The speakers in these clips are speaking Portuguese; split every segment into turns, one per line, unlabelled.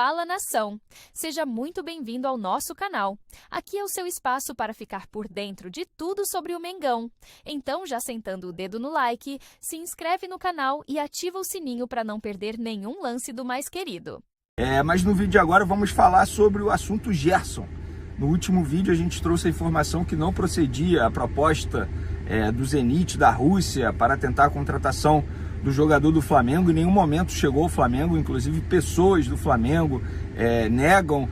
Fala Nação! Seja muito bem-vindo ao nosso canal. Aqui é o seu espaço para ficar por dentro de tudo sobre o Mengão. Então, já sentando o dedo no like, se inscreve no canal e ativa o sininho para não perder nenhum lance do mais querido.
Mas no vídeo de agora vamos falar sobre o assunto Gerson. No último vídeo a gente trouxe a informação que não procedia a proposta do Zenit da Rússia para tentar a contratação do jogador do Flamengo. Em nenhum momento chegou ao Flamengo, inclusive pessoas do Flamengo negam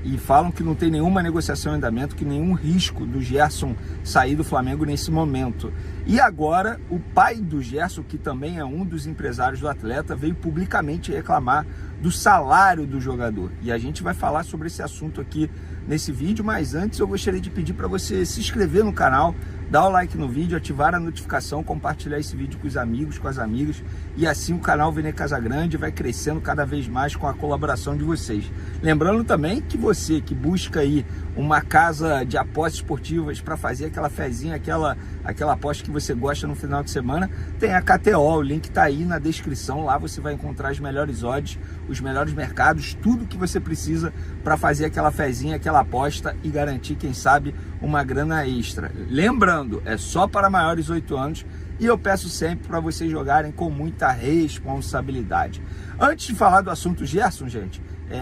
e falam que não tem nenhuma negociação em andamento, que nenhum risco do Gerson sair do Flamengo nesse momento. E agora o pai do Gerson, que também é um dos empresários do atleta, veio publicamente reclamar do salário do jogador. E a gente vai falar sobre esse assunto aqui nesse vídeo, mas antes eu gostaria de pedir para você se inscrever no canal, dar o like no vídeo, ativar a notificação, compartilhar esse vídeo com os amigos, com as amigas, e assim o canal Vene Casagrande vai crescendo cada vez mais com a colaboração de vocês. Lembrando também que você que busca aí uma casa de apostas esportivas para fazer aquela fezinha, aquela aposta que você gosta no final de semana, tem a KTO, o link está aí na descrição. Lá você vai encontrar as melhores odds, os melhores mercados, tudo que você precisa para fazer aquela fezinha, aquela aposta e garantir, quem sabe, uma grana extra. Lembrando, é só para maiores de 8 anos e eu peço sempre para vocês jogarem com muita responsabilidade. Antes de falar do assunto Gerson, gente,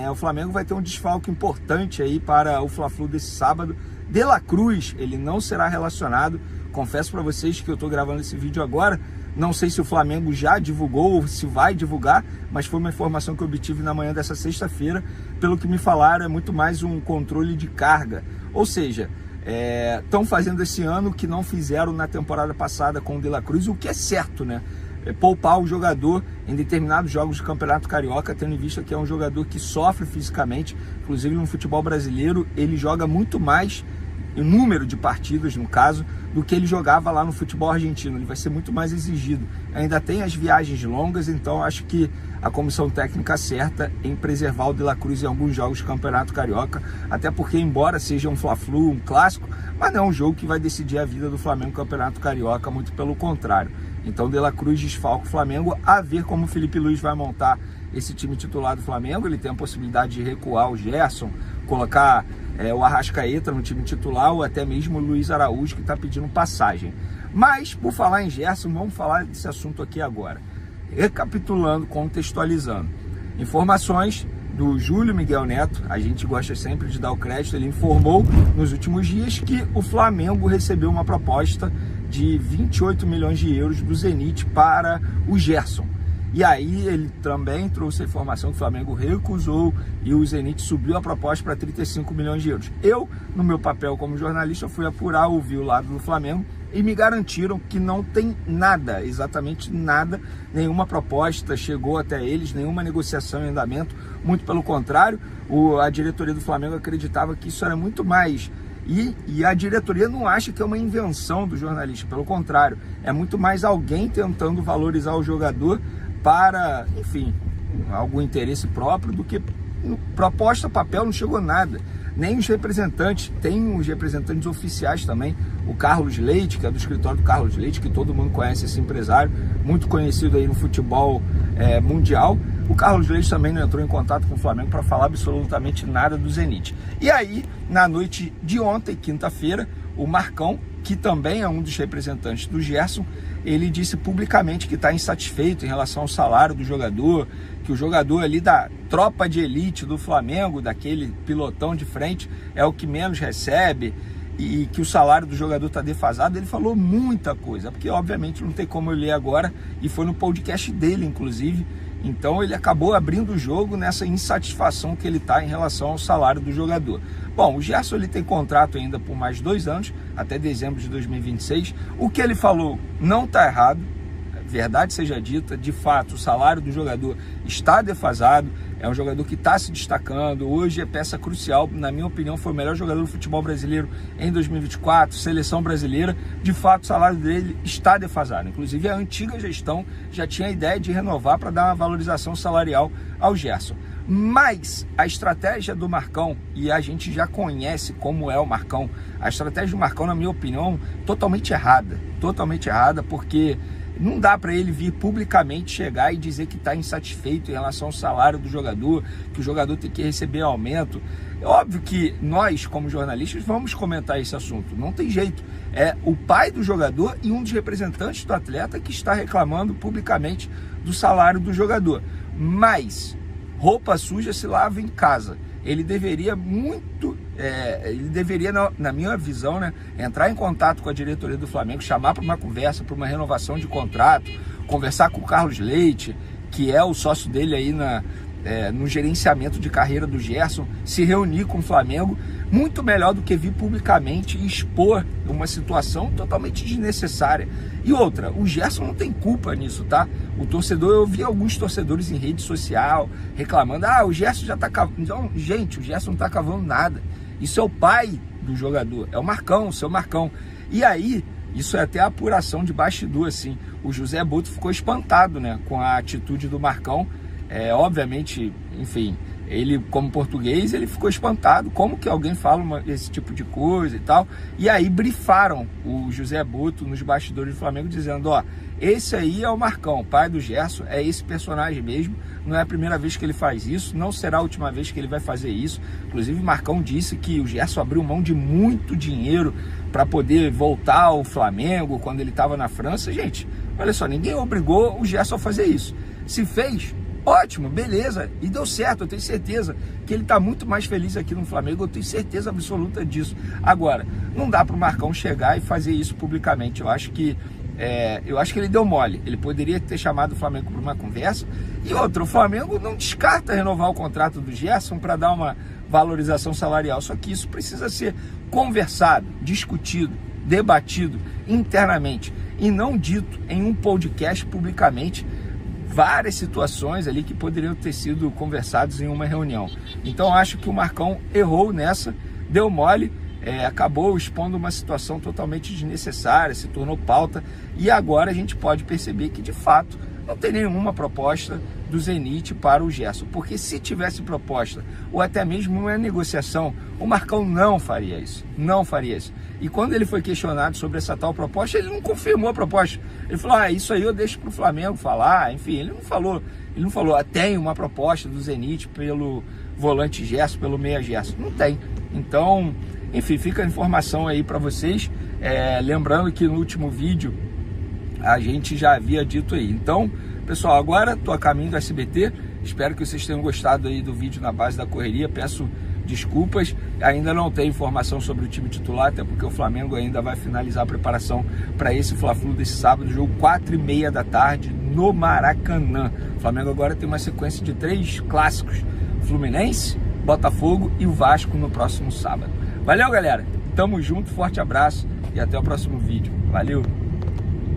o Flamengo vai ter um desfalque importante aí para o Fla-Flu desse sábado. De La Cruz, ele não será relacionado. Confesso para vocês que eu estou gravando esse vídeo agora. Não sei se o Flamengo já divulgou ou se vai divulgar, mas foi uma informação que eu obtive na manhã dessa sexta-feira. Pelo que me falaram, é muito mais um controle de carga. Ou seja, estão fazendo esse ano o que não fizeram na temporada passada com o De La Cruz, o que é certo, né? Poupar o jogador em determinados jogos de Campeonato Carioca, tendo em vista que é um jogador que sofre fisicamente. Inclusive no futebol brasileiro ele joga muito mais em número de partidas, no caso, do que ele jogava lá no futebol argentino. Ele vai ser muito mais exigido. Ainda tem as viagens longas, então acho que a comissão técnica acerta em preservar o De La Cruz em alguns jogos de Campeonato Carioca, até porque, embora seja um Fla-Flu, um clássico, mas não é um jogo que vai decidir a vida do Flamengo no Campeonato Carioca, muito pelo contrário. Então De La Cruz desfalca o Flamengo, a ver como o Felipe Luiz vai montar esse time titular do Flamengo. Ele tem a possibilidade de recuar o Gerson, colocar o Arrascaeta no time titular, ou até mesmo o Luiz Araújo, que está pedindo passagem. Mas, por falar em Gerson, vamos falar desse assunto aqui agora. Recapitulando, contextualizando. Informações do Júlio Miguel Neto, a gente gosta sempre de dar o crédito. Ele informou nos últimos dias que o Flamengo recebeu uma proposta de 28 milhões de euros do Zenit para o Gerson. E aí ele também trouxe a informação que o Flamengo recusou e o Zenit subiu a proposta para 35 milhões de euros. Eu, no meu papel como jornalista, fui apurar, ouvir o lado do Flamengo e me garantiram que não tem nada, exatamente nada, nenhuma proposta chegou até eles, nenhuma negociação em andamento. Muito pelo contrário, a diretoria do Flamengo acreditava que isso era muito mais. E a diretoria não acha que é uma invenção do jornalista, pelo contrário, é muito mais alguém tentando valorizar o jogador para, enfim, algum interesse próprio, do que proposta, papel, não chegou nada. Nem os representantes, tem os representantes oficiais também, o Carlos Leite, que é do escritório do Carlos Leite, que todo mundo conhece esse empresário, muito conhecido aí no futebol mundial. O Carlos Leite também não entrou em contato com o Flamengo para falar absolutamente nada do Zenit. E aí, na noite de ontem, quinta-feira, o Marcão, que também é um dos representantes do Gerson, ele disse publicamente que está insatisfeito em relação ao salário do jogador, que o jogador ali da tropa de elite do Flamengo, daquele pilotão de frente, é o que menos recebe e que o salário do jogador está defasado. Ele falou muita coisa, porque obviamente não tem como eu ler agora, e foi no podcast dele, inclusive. Então ele acabou abrindo o jogo nessa insatisfação que ele está em relação ao salário do jogador. Bom, o Gerson ele tem contrato ainda por mais 2 anos, até dezembro de 2026. O que ele falou não está errado, verdade seja dita, de fato o salário do jogador está defasado. É um jogador que está se destacando, hoje é peça crucial, na minha opinião foi o melhor jogador do futebol brasileiro em 2024, seleção brasileira. De fato o salário dele está defasado, inclusive a antiga gestão já tinha a ideia de renovar para dar uma valorização salarial ao Gerson. Mas a estratégia do Marcão, e a gente já conhece como é o Marcão, a estratégia do Marcão, na minha opinião, totalmente errada, porque não dá para ele vir publicamente chegar e dizer que está insatisfeito em relação ao salário do jogador, que o jogador tem que receber aumento. É óbvio que nós, como jornalistas, vamos comentar esse assunto, não tem jeito. É o pai do jogador e um dos representantes do atleta que está reclamando publicamente do salário do jogador. Mas roupa suja se lava em casa. Ele deveria na minha visão, né, entrar em contato com a diretoria do Flamengo, chamar para uma conversa, para uma renovação de contrato, conversar com o Carlos Leite, que é o sócio dele aí no gerenciamento de carreira do Gerson, se reunir com o Flamengo, muito melhor do que vir publicamente e expor uma situação totalmente desnecessária. E outra, o Gerson não tem culpa nisso, tá? O torcedor, eu vi alguns torcedores em rede social reclamando, o Gerson já tá cavando. Não, gente, o Gerson não tá cavando nada. Isso é o pai do jogador, é o Marcão, o seu Marcão. E aí, isso é até a apuração de bastidor, assim. O José Butto ficou espantado, né, com a atitude do Marcão. Obviamente, enfim, ele como português, ele ficou espantado, como que alguém fala esse tipo de coisa e tal, e aí brifaram o José Butto nos bastidores do Flamengo, dizendo, esse aí é o Marcão, pai do Gerson, é esse personagem mesmo, não é a primeira vez que ele faz isso, não será a última vez que ele vai fazer isso. Inclusive, Marcão disse que o Gerson abriu mão de muito dinheiro para poder voltar ao Flamengo quando ele estava na França. Gente, olha só, ninguém obrigou o Gerson a fazer isso. Se fez, ótimo, beleza, e deu certo, eu tenho certeza que ele está muito mais feliz aqui no Flamengo, eu tenho certeza absoluta disso. Agora, não dá para o Marcão chegar e fazer isso publicamente. Eu acho que ele deu mole, ele poderia ter chamado o Flamengo para uma conversa. E outra, o Flamengo não descarta renovar o contrato do Gerson para dar uma valorização salarial, só que isso precisa ser conversado, discutido, debatido internamente, e não dito em um podcast publicamente, várias situações ali que poderiam ter sido conversadas em uma reunião. Então acho que o Marcão errou nessa, deu mole, acabou expondo uma situação totalmente desnecessária, se tornou pauta, e agora a gente pode perceber que de fato não tem nenhuma proposta do Zenit para o Gerson, porque se tivesse proposta, ou até mesmo uma negociação, o Marcão não faria isso, E quando ele foi questionado sobre essa tal proposta, ele não confirmou a proposta. Ele falou, isso aí eu deixo para o Flamengo falar, enfim, ele não falou, tem uma proposta do Zenit pelo volante Gerson, pelo meia Gerson, não tem. Então, enfim, fica a informação aí para vocês, lembrando que no último vídeo a gente já havia dito aí. Então, pessoal, agora estou a caminho do SBT, espero que vocês tenham gostado aí do vídeo na base da correria, peço desculpas, ainda não tem informação sobre o time titular, até porque o Flamengo ainda vai finalizar a preparação para esse Fla-Flu desse sábado, jogo 4h30 da tarde no Maracanã. O Flamengo agora tem uma sequência de 3 clássicos, Fluminense, Botafogo e o Vasco no próximo sábado. Valeu, galera, tamo junto, forte abraço e até o próximo vídeo. Valeu!